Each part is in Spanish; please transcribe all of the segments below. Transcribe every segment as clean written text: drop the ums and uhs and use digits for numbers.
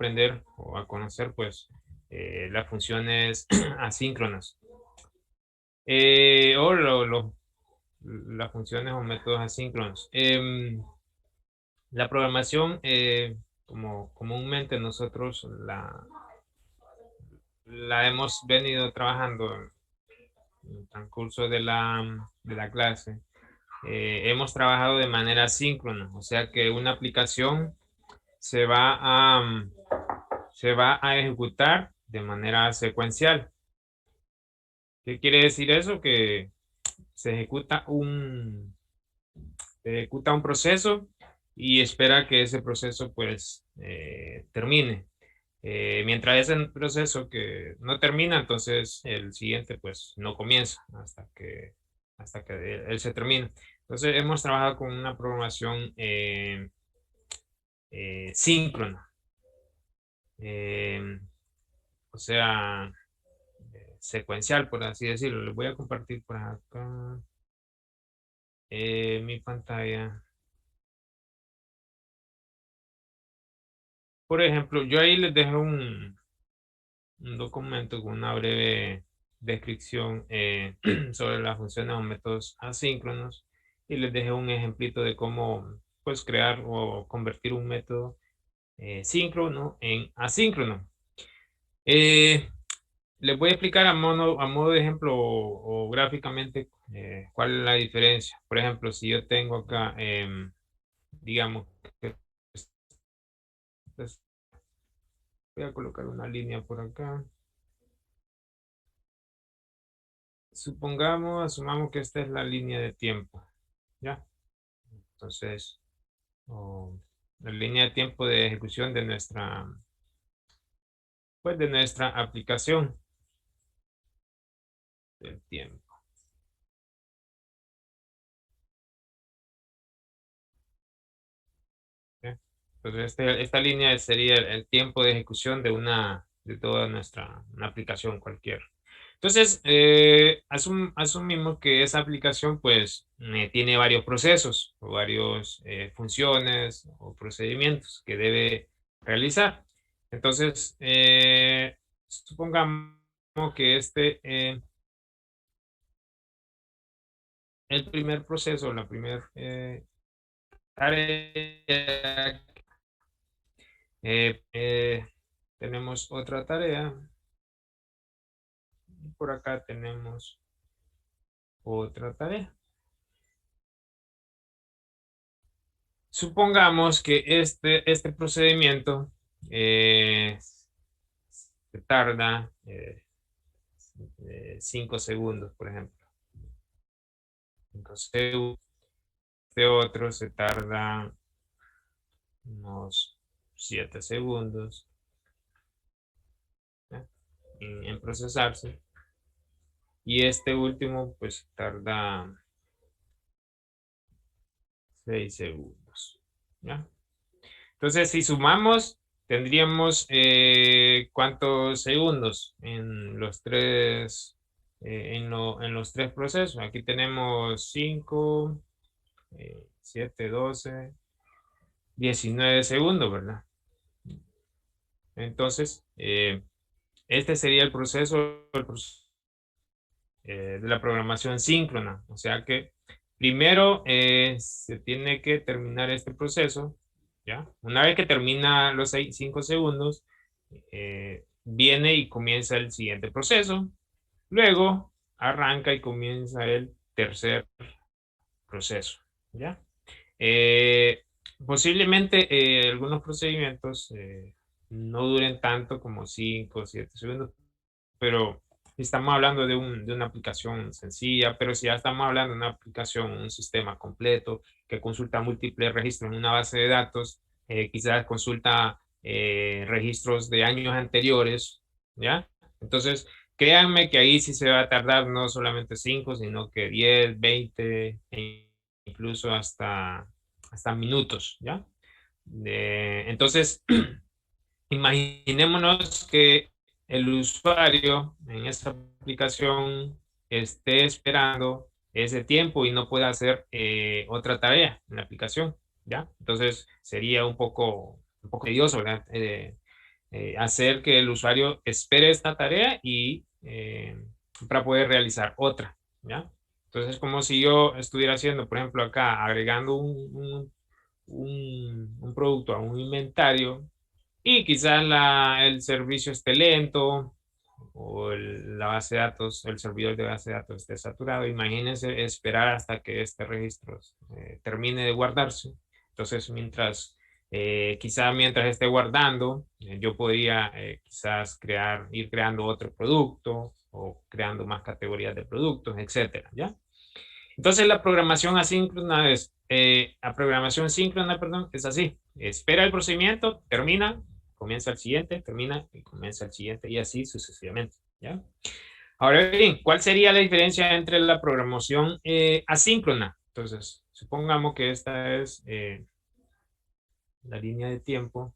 aprender o a conocer pues las funciones asíncronas. O las funciones o métodos asíncronos. La programación, como comúnmente nosotros la hemos venido trabajando en el transcurso de la clase, hemos trabajado de manera síncrona, o sea que una aplicación se va se va a ejecutar de manera secuencial. ¿Qué quiere decir eso? Que se se ejecuta un proceso y espera que ese proceso pues termine. Mientras ese proceso que no termina, entonces el siguiente pues no comienza hasta que él se termina. Entonces hemos trabajado con una programación síncrona. Eh, o sea, secuencial, por así decirlo. Les voy a compartir por acá mi pantalla. Por ejemplo, yo ahí les dejo un documento con una breve descripción sobre las funciones o métodos asíncronos y les dejé un ejemplito de cómo pues crear o convertir un método síncrono en asíncrono. Eh, Les voy a explicar a modo de ejemplo o gráficamente cuál es la diferencia. Por ejemplo, si yo tengo acá, digamos, que pues, voy a colocar una línea por acá. Asumamos que esta es la línea de tiempo, ¿ya? Entonces, la línea de tiempo de ejecución de pues de nuestra aplicación del tiempo. ¿Ya? Entonces, esta línea sería el tiempo de ejecución de toda una aplicación cualquiera. Entonces, asumimos que esa aplicación pues tiene varios procesos o varias funciones o procedimientos que debe realizar. Entonces, supongamos que el primer proceso, la primera tarea, tenemos otra tarea. Por acá tenemos otra tarea. Supongamos que este procedimiento se tarda 5 segundos, por ejemplo. 5 segundos. Este otro se tarda unos 7 segundos, ¿ya? En procesarse. Y este último, pues tarda 6 segundos, ¿ya? Entonces, si sumamos, tendríamos ¿cuántos segundos en los tres, en los tres procesos? Aquí tenemos 5, 7, 12, 19 segundos, ¿verdad? Entonces, este sería el proceso de la programación síncrona. O sea que primero se tiene que terminar este proceso, ¿ya? Una vez que termina los 5 segundos, viene y comienza el siguiente proceso. Luego arranca y comienza el tercer proceso, ¿ya? Eh, Posiblemente algunos procedimientos no duren tanto como 5 o 7 segundos, pero si estamos hablando de una aplicación sencilla, pero si ya estamos hablando de una aplicación, un sistema completo que consulta múltiples registros en una base de datos, quizás consulta registros de años anteriores, ¿ya? Entonces, créanme que ahí sí se va a tardar no solamente 5, sino que 10, 20, e incluso hasta minutos, ¿ya? Entonces, imaginémonos que el usuario en esa aplicación esté esperando ese tiempo y no pueda hacer otra tarea en la aplicación, ¿ya? Entonces sería un poco tedioso, ¿verdad? hacer que el usuario espere esta tarea y para poder realizar otra, ¿ya? Entonces, como si yo estuviera haciendo, por ejemplo, acá, agregando un producto a un inventario y quizás el servicio esté lento o la base de datos, el servidor de base de datos esté saturado. Imagínense esperar hasta que este registro termine de guardarse. Entonces, quizás mientras esté guardando, yo podría quizás ir creando otro producto o creando más categorías de productos, etcétera, ¿ya? Entonces la programación síncrona, perdón, es así. Espera el procedimiento, termina, comienza el siguiente, termina y comienza el siguiente y así sucesivamente, ¿ya? Ahora bien, ¿cuál sería la diferencia entre la programación asíncrona? Entonces, supongamos que esta es la línea de tiempo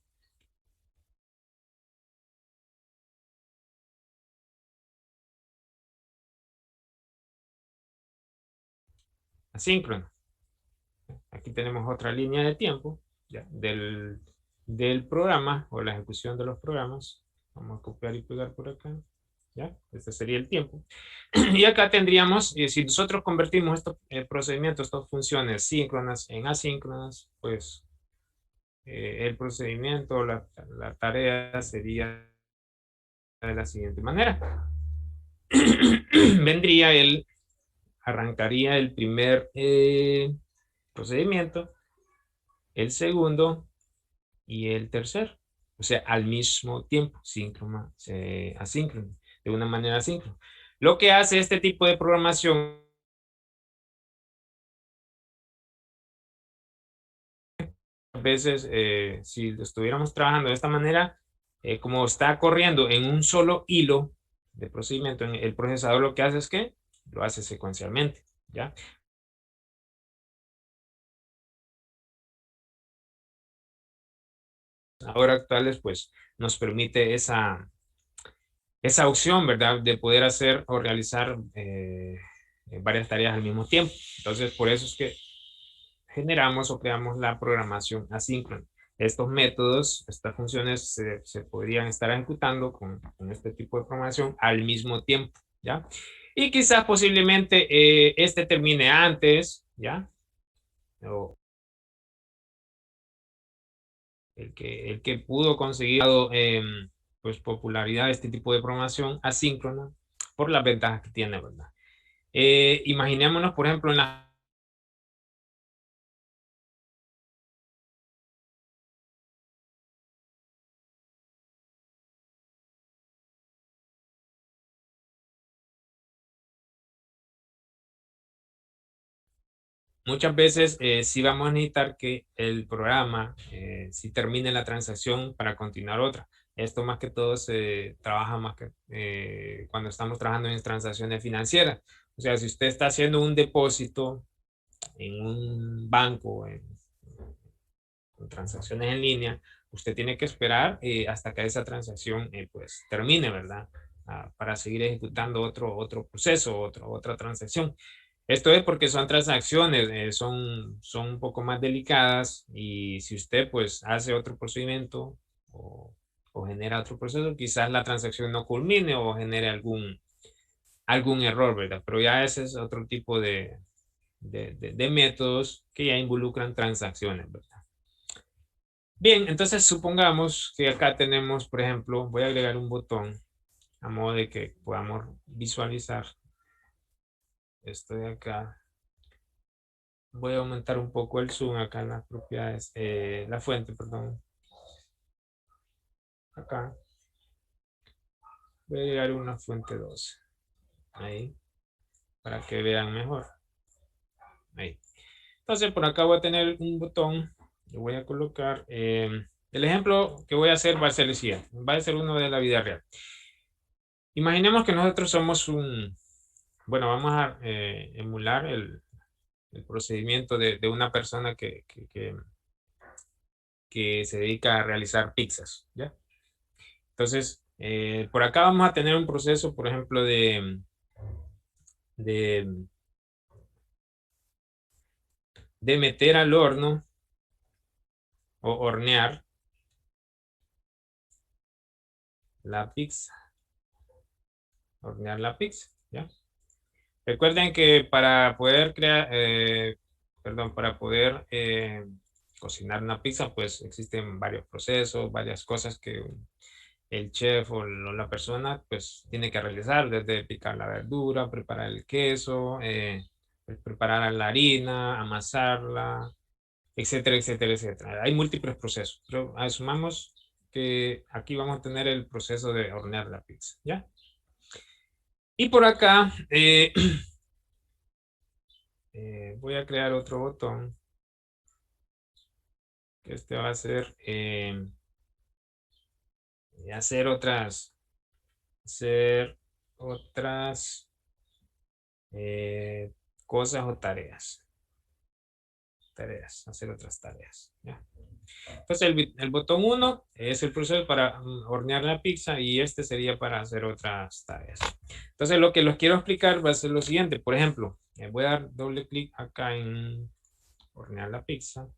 asíncrona. Aquí tenemos otra línea de tiempo, ¿ya? Del programa o la ejecución de los programas. Vamos a copiar y pegar por acá. ¿Ya? Este sería el tiempo. Y acá tendríamos, si nosotros convertimos estos procedimientos, estas funciones síncronas en asíncronas, pues el procedimiento, la tarea sería de la siguiente manera. Arrancaría el primer procedimiento, el segundo y el tercero. O sea, al mismo tiempo, asíncrono, de una manera asíncrona. Lo que hace este tipo de programación, a veces, si estuviéramos trabajando de esta manera, como está corriendo en un solo hilo de procedimiento, el procesador lo que hace es que lo hace secuencialmente, ¿ya? Ahora actuales, pues, nos permite esa opción, ¿verdad? De poder hacer o realizar varias tareas al mismo tiempo. Entonces, por eso es que generamos o creamos la programación asíncrona. Estos métodos, estas funciones se podrían estar ejecutando con este tipo de programación al mismo tiempo, ¿ya? Y quizás posiblemente este termine antes, ¿ya? O el que pudo conseguir pues popularidad de este tipo de programación asíncrona por las ventajas que tiene, ¿verdad? Imaginémonos, por ejemplo, en la muchas veces sí vamos a necesitar que el programa sí termine la transacción para continuar otra. Esto más que todo se trabaja más que cuando estamos trabajando en transacciones financieras. O sea, si usted está haciendo un depósito en un banco, en transacciones en línea, usted tiene que esperar hasta que esa transacción pues termine, ¿verdad? Para seguir ejecutando otro proceso, otra transacción. Esto es porque son transacciones, son un poco más delicadas y si usted pues hace otro procedimiento o genera otro proceso, quizás la transacción no culmine o genere algún error, ¿verdad? Pero ya ese es otro tipo de métodos que ya involucran transacciones, ¿verdad? Bien, entonces supongamos que acá tenemos, por ejemplo, voy a agregar un botón a modo de que podamos visualizar esto de acá. Voy a aumentar un poco el zoom acá en las propiedades, la fuente, perdón. Acá voy a agregar una fuente 12. Ahí, para que vean mejor. Ahí. Entonces por acá voy a tener un botón. Le voy a colocar. El ejemplo que voy a hacer va a ser el siguiente. Va a ser uno de la vida real. Imaginemos que nosotros somos bueno, vamos a emular el procedimiento de una persona que se dedica a realizar pizzas, ¿ya? Entonces, por acá vamos a tener un proceso, por ejemplo, de, de meter al horno o hornear la pizza. Hornear la pizza, ¿ya? Recuerden que para poder crear, perdón, para poder cocinar una pizza, pues existen varios procesos, varias cosas que el chef o la persona pues tiene que realizar, desde picar la verdura, preparar el queso, preparar la harina, amasarla, etcétera, etcétera, etcétera. Hay múltiples procesos, pero asumamos que aquí vamos a tener el proceso de hornear la pizza, ¿ya? Y por acá voy a crear otro botón, que este va a ser hacer otras eh, cosas o hacer otras tareas, ¿ya? Entonces el botón 1 es el proceso para hornear la pizza y este sería para hacer otras tareas. Entonces lo que los quiero explicar va a ser lo siguiente. Por ejemplo, voy a dar doble clic acá en hornear la pizza.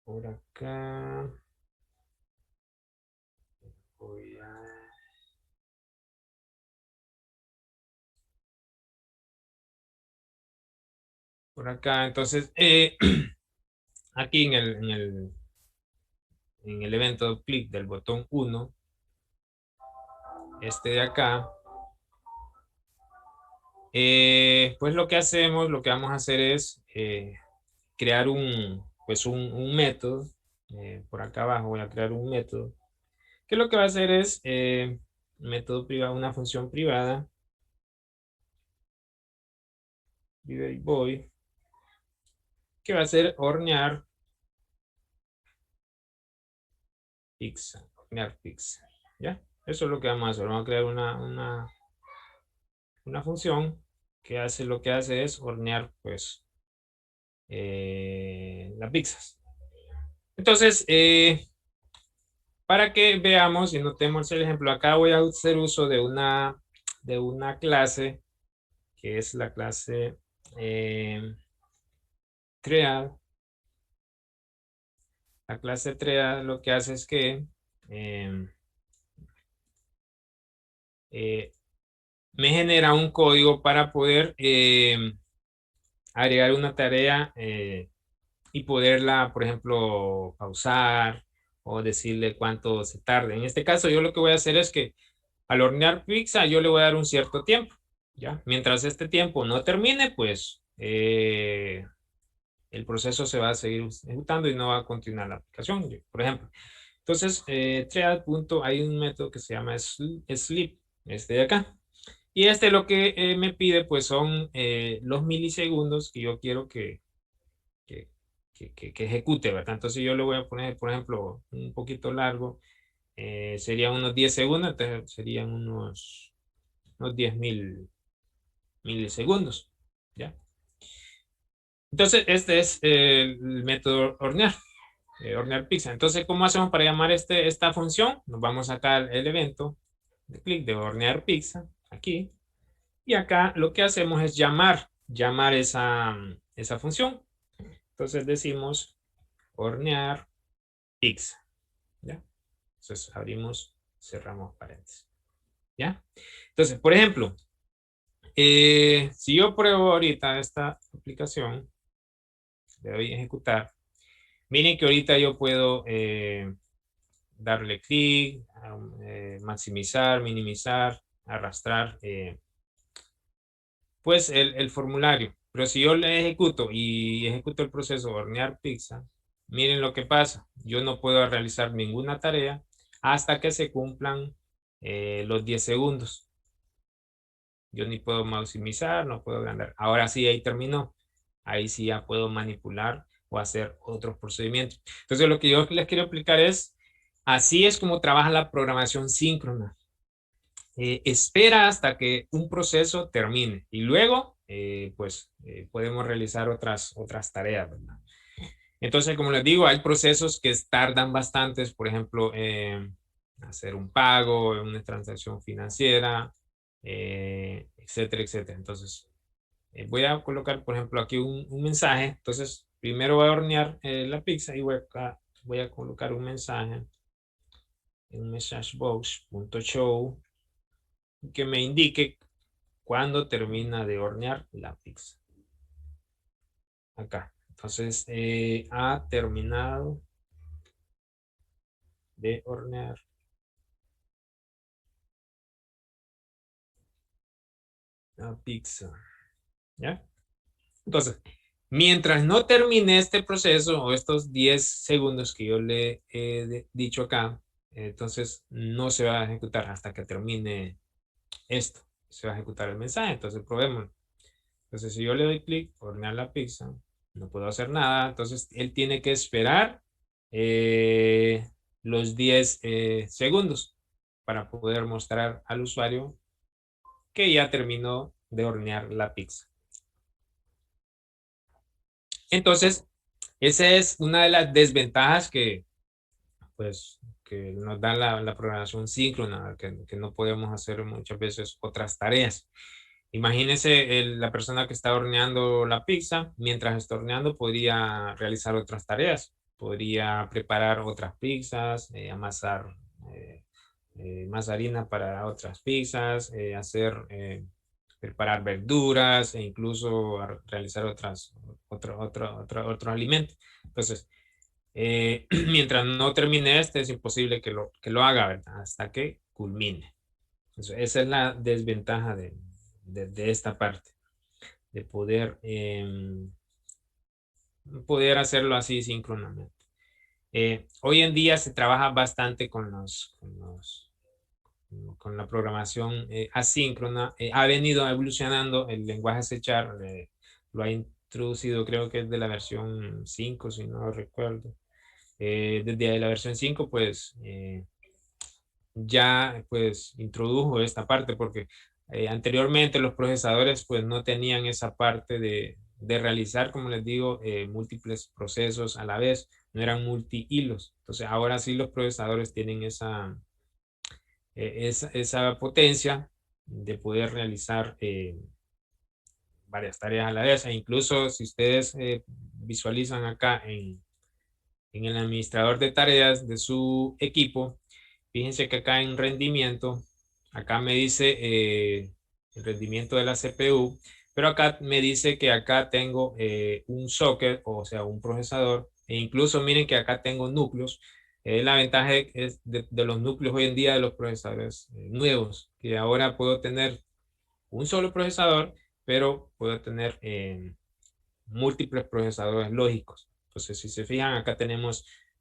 Por acá voy a... Por acá, entonces, aquí en el evento clic del botón 1, este de acá, pues lo que hacemos, lo que vamos a hacer es crear un método. Por acá abajo voy a crear un método, que lo que va a hacer es un método privado, una función privada, voy, que va a ser hornear pizza, ¿ya? Eso es lo que vamos a hacer, vamos a crear una función que hace lo que hace es hornear, pues, las pizzas. Entonces, para que veamos y notemos el ejemplo, acá voy a hacer uso de una clase que es la clase Thread. La clase Thread lo que hace es que eh, eh, me genera un código para poder agregar una tarea y poderla, por ejemplo, pausar o decirle cuánto se tarde. En este caso, yo lo que voy a hacer es que al hornear pizza, yo le voy a dar un cierto tiempo, ¿ya? Mientras este tiempo no termine, pues el proceso se va a seguir ejecutando y no va a continuar la aplicación, por ejemplo. Entonces, hay un método que se llama sleep, este de acá. Y este lo que me pide, pues son los milisegundos que yo quiero que, que ejecute, ¿verdad? Entonces yo le voy a poner, por ejemplo, un poquito largo, serían unos 10 segundos, entonces serían unos 10.000 milisegundos, ¿ya? Entonces este es el método hornear pizza. Entonces, ¿cómo hacemos para llamar esta función? Nos vamos acá al evento de clic de hornear pizza, aquí, y acá lo que hacemos es llamar esa función. Entonces decimos hornear pizza, ¿ya? Entonces abrimos, cerramos paréntesis, ¿ya? Entonces, por ejemplo, si yo pruebo ahorita esta aplicación, le doy a ejecutar, miren que ahorita yo puedo darle clic, maximizar, minimizar, arrastrar, pues el formulario. Pero si yo le ejecuto y ejecuto el proceso de hornear pizza, miren lo que pasa. Yo no puedo realizar ninguna tarea hasta que se cumplan los 10 segundos. Yo ni puedo maximizar, no puedo agrandar. Ahora sí, ahí terminó. Ahí sí ya puedo manipular o hacer otros procedimientos. Entonces, lo que yo les quiero explicar es, así es como trabaja la programación síncrona. Espera hasta que un proceso termine y luego, pues, podemos realizar otras tareas, ¿verdad? Entonces, como les digo, hay procesos que tardan bastantes, por ejemplo, hacer un pago, una transacción financiera, etcétera, etcétera. Entonces, voy a colocar, por ejemplo, aquí un mensaje. Entonces, primero voy a hornear la pizza y voy a colocar un mensaje en messagebox.show que me indique cuándo termina de hornear la pizza. Acá. Entonces, ha terminado de hornear la pizza. ¿Ya? Entonces, mientras no termine este proceso o estos 10 segundos que yo le he dicho acá, entonces no se va a ejecutar hasta que termine esto. Se va a ejecutar el mensaje. Entonces, probemos. Entonces, si yo le doy clic, hornear la pizza, no puedo hacer nada. Entonces, él tiene que esperar eh, los 10 segundos para poder mostrar al usuario que ya terminó de hornear la pizza. Entonces, esa es una de las desventajas que, pues, que nos da la programación síncrona, que no podemos hacer muchas veces otras tareas. Imagínese la persona que está horneando la pizza, mientras está horneando podría realizar otras tareas, podría preparar otras pizzas, amasar más harina para otras pizzas, preparar verduras e incluso realizar otro alimento. Entonces, mientras no termine este, es imposible que lo haga, ¿verdad? Hasta que culmine. Esa es la desventaja de esta parte, de poder hacerlo así síncronamente. Hoy en día se trabaja bastante con la programación asíncrona. Ha venido evolucionando el lenguaje C#, lo ha introducido, creo que es de la versión 5, si no recuerdo. Desde la versión 5, pues ya pues introdujo esta parte porque anteriormente los procesadores pues no tenían esa parte de realizar, como les digo, múltiples procesos a la vez, no eran multi-hilos. Entonces ahora sí los procesadores tienen esa potencia de poder realizar varias tareas a la vez. E incluso si ustedes visualizan acá en el administrador de tareas de su equipo, fíjense que acá en rendimiento, acá me dice el rendimiento de la CPU, pero acá me dice que acá tengo un socket, o sea, un procesador, e incluso miren que acá tengo núcleos. La ventaja es de los núcleos hoy en día de los procesadores nuevos, que ahora puedo tener un solo procesador, pero puedo tener múltiples procesadores lógicos. Entonces, si se fijan, acá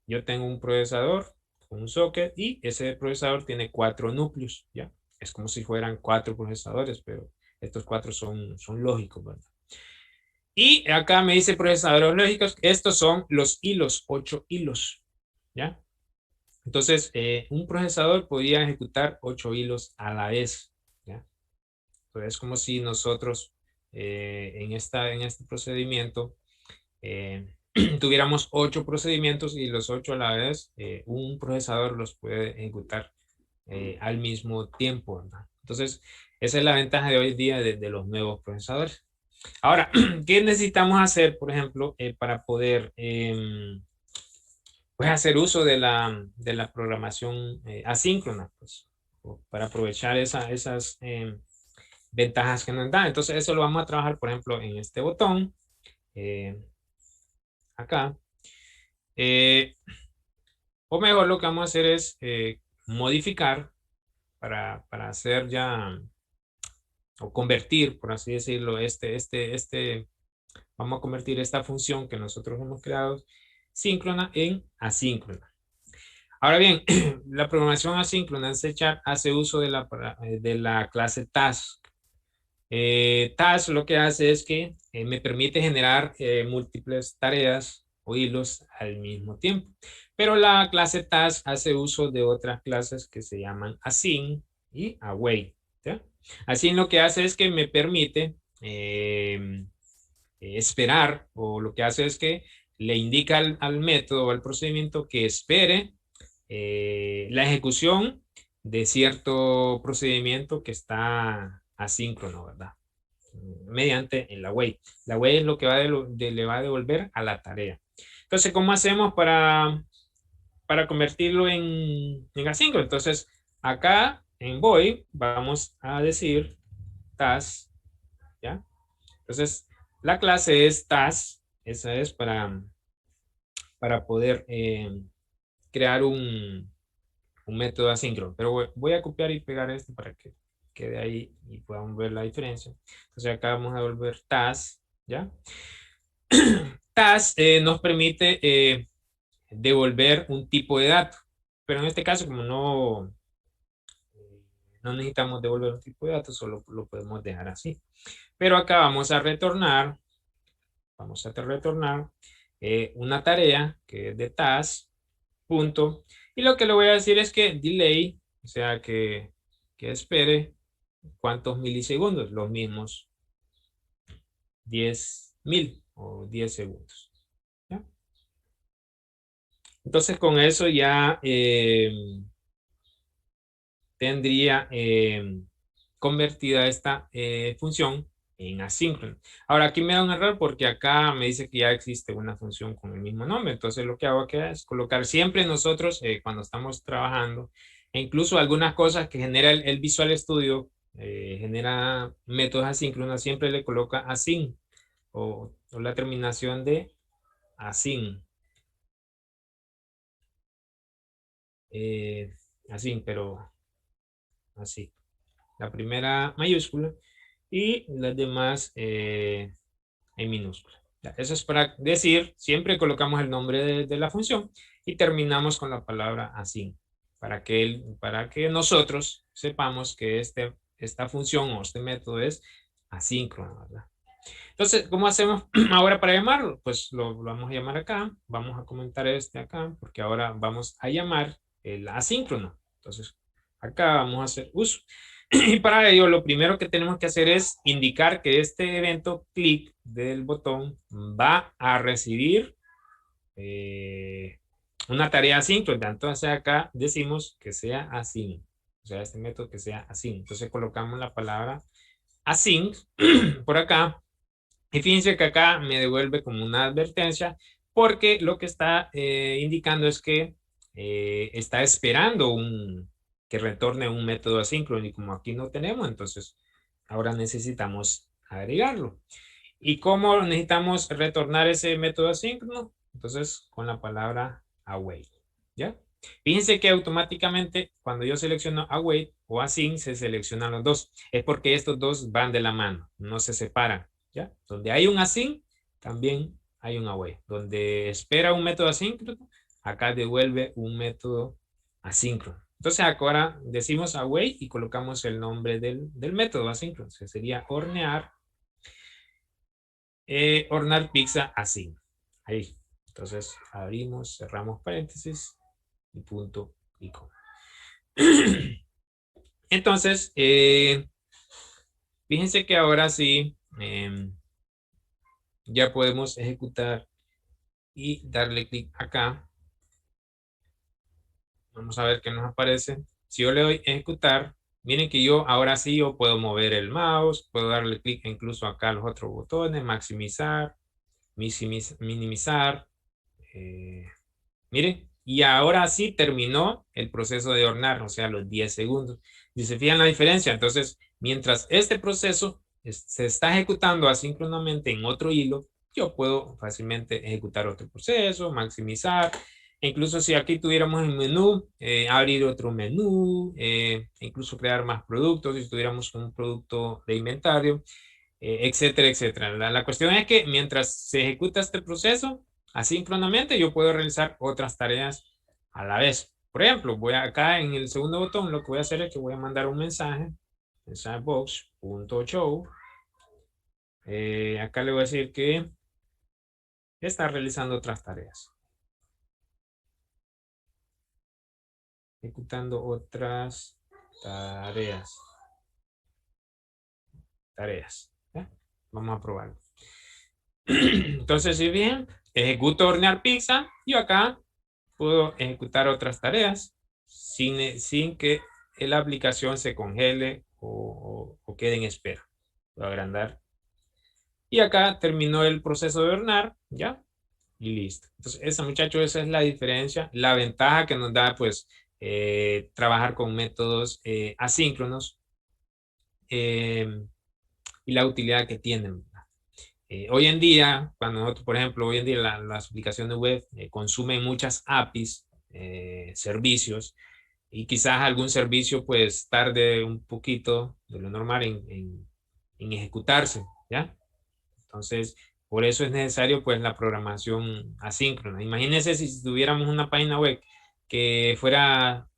yo tengo un procesador con un socket y ese procesador tiene 4 núcleos, ¿ya? Es como si fueran 4 procesadores, pero estos 4 son lógicos, ¿verdad? Y acá me dice procesadores lógicos, estos son los hilos, 8 hilos, ¿ya? Entonces, un procesador podría ejecutar 8 hilos a la vez, ¿ya? Entonces, es como si nosotros en este procedimiento eh, tuviéramos 8 procedimientos y los 8 a la vez, un procesador los puede ejecutar al mismo tiempo, ¿verdad? Entonces, esa es la ventaja de hoy día de los nuevos procesadores. Ahora, ¿qué necesitamos hacer, por ejemplo, para poder pues hacer uso de la programación asíncrona, pues, para aprovechar esas ventajas que nos dan? Entonces, eso lo vamos a trabajar, por ejemplo, en este botón, acá. O mejor, lo que vamos a hacer es modificar para hacer ya, o convertir, por así decirlo, vamos a convertir esta función que nosotros hemos creado síncrona en asíncrona. Ahora bien, la programación asíncrona en C# hace uso de la clase task. Task lo que hace es que me permite generar múltiples tareas o hilos al mismo tiempo. Pero la clase task hace uso de otras clases que se llaman async y await, ¿ya? Async lo que hace es que me permite esperar, o lo que hace es que le indica al método o al procedimiento que espere la ejecución de cierto procedimiento que está asíncrono, ¿verdad? Mediante en la wait. La wait es lo que le va a devolver a la tarea. Entonces, ¿cómo hacemos para convertirlo en asíncrono. Entonces, acá en void vamos a decir task, ¿ya? Entonces, la clase es task, esa es para poder crear un método asíncrono. Pero voy a copiar y pegar esto para que quede ahí y podamos ver la diferencia. Entonces, acá vamos a volver task, ¿ya? Task nos permite devolver un tipo de dato. Pero en este caso, como no necesitamos devolver un tipo de datos, solo lo podemos dejar así. Pero acá vamos a retornar una tarea que es de task, punto. Y lo que le voy a decir es que delay, o sea que espere cuántos milisegundos, los mismos 10.000 o 10 segundos. ¿Ya? Entonces con eso ya tendría convertida esta función en asíncrono. Ahora aquí me da un error porque acá me dice que ya existe una función con el mismo nombre. Entonces lo que hago aquí es colocar siempre nosotros cuando estamos trabajando, e incluso algunas cosas que genera el Visual Studio, genera métodos asíncronos, siempre le coloca async o la terminación de async. Async, pero así. La primera mayúscula y las demás en minúscula. Ya, eso es para decir, siempre colocamos el nombre de la función y terminamos con la palabra async, para que nosotros sepamos que esta función o este método es asíncrono, ¿verdad? Entonces, ¿cómo hacemos ahora para llamarlo? Pues lo vamos a llamar acá, vamos a comentar este acá, porque ahora vamos a llamar el asíncrono. Entonces, acá vamos a hacer uso. Y para ello, lo primero que tenemos que hacer es indicar que este evento clic del botón va a recibir una tarea asíncrona. Entonces acá decimos que sea async. O sea, este método que sea async. Entonces colocamos la palabra async por acá. Y fíjense que acá me devuelve como una advertencia porque lo que está indicando es que está esperando que retorne un método asíncrono y como aquí no tenemos, entonces ahora necesitamos agregarlo. ¿Y cómo necesitamos retornar ese método asíncrono? Entonces con la palabra await, ¿ya? Fíjense que automáticamente cuando yo selecciono await o async se seleccionan los dos. Es porque estos dos van de la mano, no se separan, ¿ya? Donde hay un async, también hay un await. Donde espera un método asíncrono, acá devuelve un método asíncrono. Entonces ahora decimos await y colocamos el nombre del método asíncrono. Que sería hornear pizza async. Ahí. Entonces abrimos, cerramos paréntesis y punto y coma. Entonces, fíjense que ahora sí ya podemos ejecutar y darle clic acá. Vamos a ver qué nos aparece. Si yo le doy ejecutar, miren que yo ahora sí yo puedo mover el mouse, puedo darle clic incluso acá a los otros botones, maximizar, minimizar. Miren, y ahora sí terminó el proceso de hornear, o sea, los 10 segundos. Y se fijan la diferencia. Entonces, mientras este proceso se está ejecutando asíncronamente en otro hilo, yo puedo fácilmente ejecutar otro proceso, maximizar. E incluso si aquí tuviéramos el menú, abrir otro menú, incluso crear más productos, si tuviéramos un producto de inventario, etcétera, etcétera. La cuestión es que mientras se ejecuta este proceso, asíncronamente yo puedo realizar otras tareas a la vez. Por ejemplo, voy acá en el segundo botón, lo que voy a hacer es que voy a mandar un mensaje, mensajebox.show. Acá le voy a decir que está realizando otras tareas. Ejecutando otras tareas. ¿Ya? Vamos a probarlo. Entonces, si bien, ejecuto hornear pizza y acá puedo ejecutar otras tareas sin que la aplicación se congele o quede en espera. Voy a agrandar. Y acá terminó el proceso de hornear, ¿ya? y listo. Entonces, esa, muchachos, esa es la diferencia, la ventaja que nos da, pues, trabajar con métodos asíncronos eh, y la utilidad que tienen. Hoy en día, cuando nosotros, por ejemplo, hoy en día las aplicaciones web consumen muchas APIs, servicios, y quizás algún servicio pues tarde un poquito de lo normal en ejecutarse, ¿ya? Entonces, por eso es necesario pues la programación asíncrona. Imagínense si tuviéramos una página web que fuera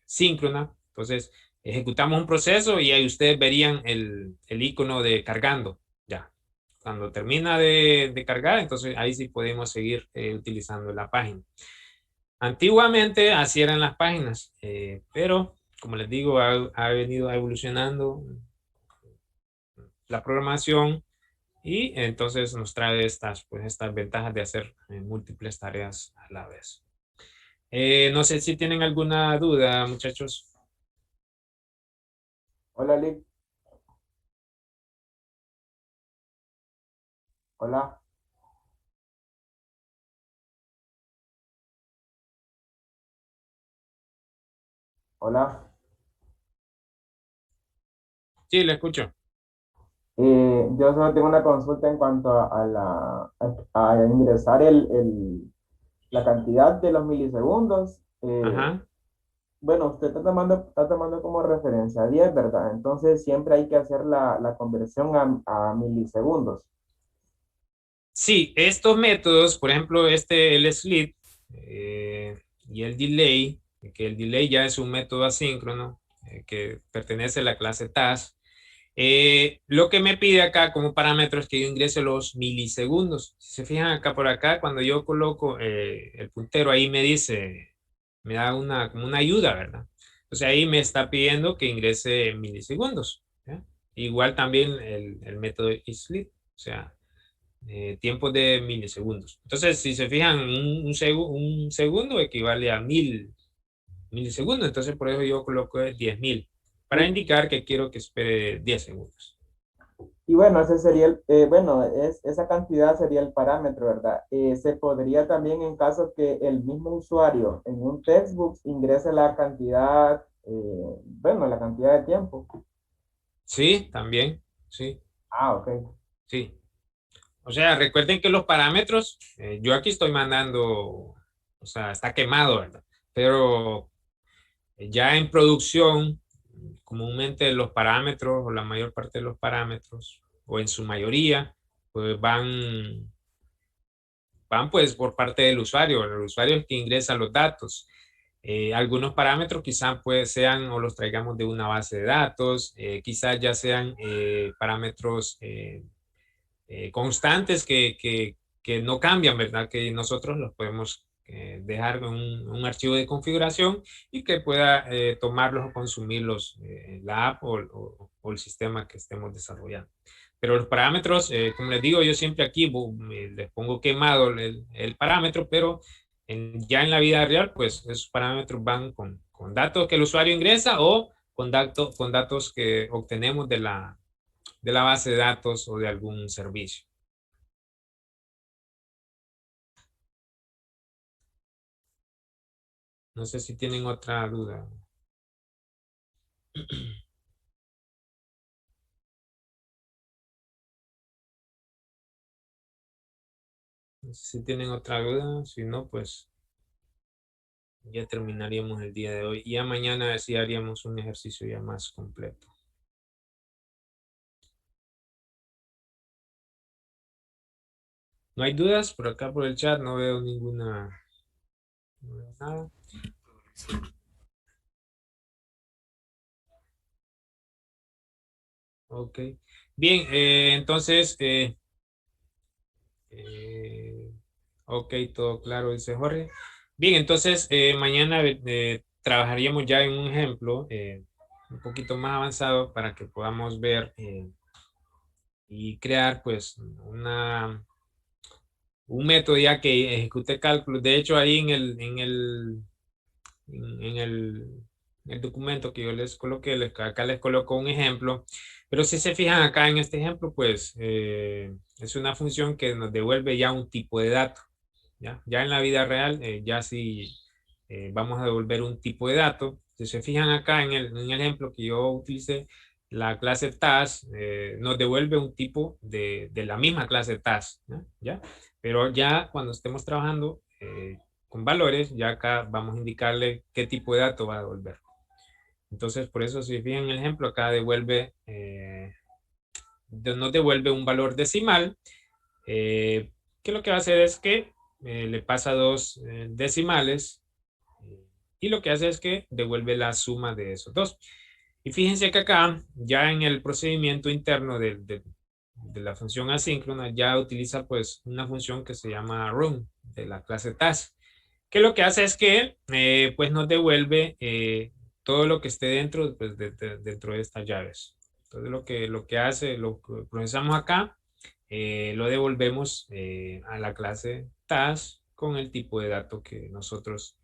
síncrona, entonces ejecutamos un proceso y ahí ustedes verían el icono de cargando, ya. Cuando termina de cargar, entonces ahí sí podemos seguir utilizando la página. Antiguamente así eran las páginas, pero como les digo, ha venido evolucionando la programación y entonces nos trae estas, pues, estas ventajas de hacer múltiples tareas a la vez. No sé si tienen alguna duda, muchachos. Hola, Lick. Hola, hola. Sí, le escucho. Yo solo tengo una consulta en cuanto a ingresar la cantidad de los milisegundos. Ajá. Bueno, usted está tomando como referencia 10, ¿verdad? Entonces siempre hay que hacer la conversión a milisegundos. Sí, estos métodos, por ejemplo, el sleep y el delay, que el delay ya es un método asíncrono que pertenece a la clase task. Lo que me pide acá como parámetro es que yo ingrese los milisegundos. Si se fijan acá por acá, cuando yo coloco el puntero, ahí me dice, me da como una ayuda, ¿verdad? Entonces ahí me está pidiendo que ingrese milisegundos. ¿Ya? Igual también el método sleep, o sea, tiempos de milisegundos. Entonces, si se fijan, un segundo equivale a 1000 milisegundos. Entonces, por eso yo coloco 10.000 para Y, indicar que quiero que espere 10 segundos. y bueno, ese sería bueno, esa cantidad sería el parámetro, ¿verdad? Se podría también en caso que el mismo usuario en un textbook ingrese la cantidad, bueno, la cantidad de tiempo. Sí, también, sí, Ah, ok. sí. O sea, recuerden que los parámetros, yo aquí estoy mandando, o sea, está quemado, ¿verdad? Pero ya en producción, comúnmente los parámetros o la mayor parte de los parámetros, o en su mayoría, pues van pues por parte del usuario. El usuario es el que ingresa los datos. Algunos parámetros quizás pues sean o los traigamos de una base de datos, quizás ya sean parámetros constantes que no cambian, ¿verdad? Que nosotros los podemos dejar en un archivo de configuración y que pueda tomarlos o consumirlos la app o el sistema que estemos desarrollando. Pero los parámetros, como les digo, yo siempre aquí les pongo quemado el parámetro, pero ya en la vida real, pues esos parámetros van con datos que el usuario ingresa o con datos que obtenemos de la base de datos o de algún servicio. No sé si tienen otra duda. No sé si tienen otra duda. Si no, pues ya terminaríamos el día de hoy. Y ya mañana sí haríamos un ejercicio ya más completo. ¿No hay dudas? Por acá por el chat no veo ninguna. No veo nada. Ok. Bien, entonces, eh, ok, todo claro, dice Jorge. Bien, entonces mañana trabajaríamos ya en un ejemplo un poquito más avanzado para que podamos ver y crear pues un método ya que ejecute cálculos. De hecho, ahí en el documento que yo les coloqué, acá les coloco un ejemplo, pero si se fijan acá en este ejemplo, pues es una función que nos devuelve ya un tipo de dato. Ya en la vida real, ya si vamos a devolver un tipo de dato. Si se fijan acá en el ejemplo que yo utilicé, la clase task nos devuelve un tipo de la misma clase task, ¿no? ¿Ya? Pero ya cuando estemos trabajando con valores, ya acá vamos a indicarle qué tipo de dato va a devolver. Entonces, por eso, si se fijan en el ejemplo, acá devuelve, nos devuelve un valor decimal, que lo que va a hacer es que le pasa dos decimales y lo que hace es que devuelve la suma de esos dos. Y fíjense que acá, ya en el procedimiento interno de la función asíncrona, ya utiliza pues una función que se llama run de la clase task, que lo que hace es que pues nos devuelve todo lo que esté dentro, pues, dentro de estas llaves. Entonces lo que hace, lo que procesamos acá, lo devolvemos a la clase task con el tipo de dato que nosotros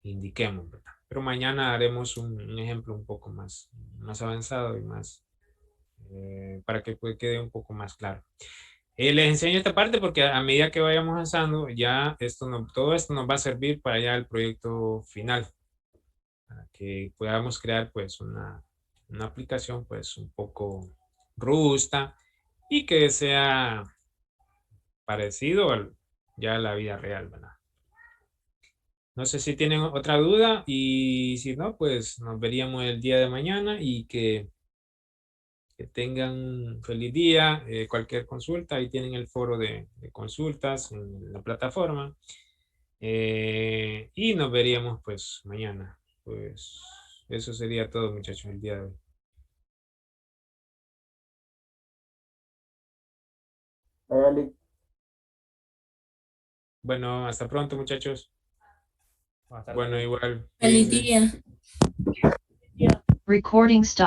indiquemos, ¿verdad? Pero mañana haremos un ejemplo un poco más avanzado y más para que pues, quede un poco más claro. Les enseño esta parte porque a medida que vayamos avanzando, ya todo esto nos va a servir para ya el proyecto final, para que podamos crear pues una aplicación pues un poco robusta y que sea parecido ya a la vida real, ¿verdad? No sé si tienen otra duda y si no, pues nos veríamos el día de mañana y que tengan un feliz día. Cualquier consulta, ahí tienen el foro de consultas en la plataforma. Y nos veríamos pues mañana. Pues eso sería todo, muchachos, el día de hoy. Eli, Bueno, hasta pronto, muchachos. Buenas tardes. Bueno, igual, Feliz cuídense. día. Recording stop.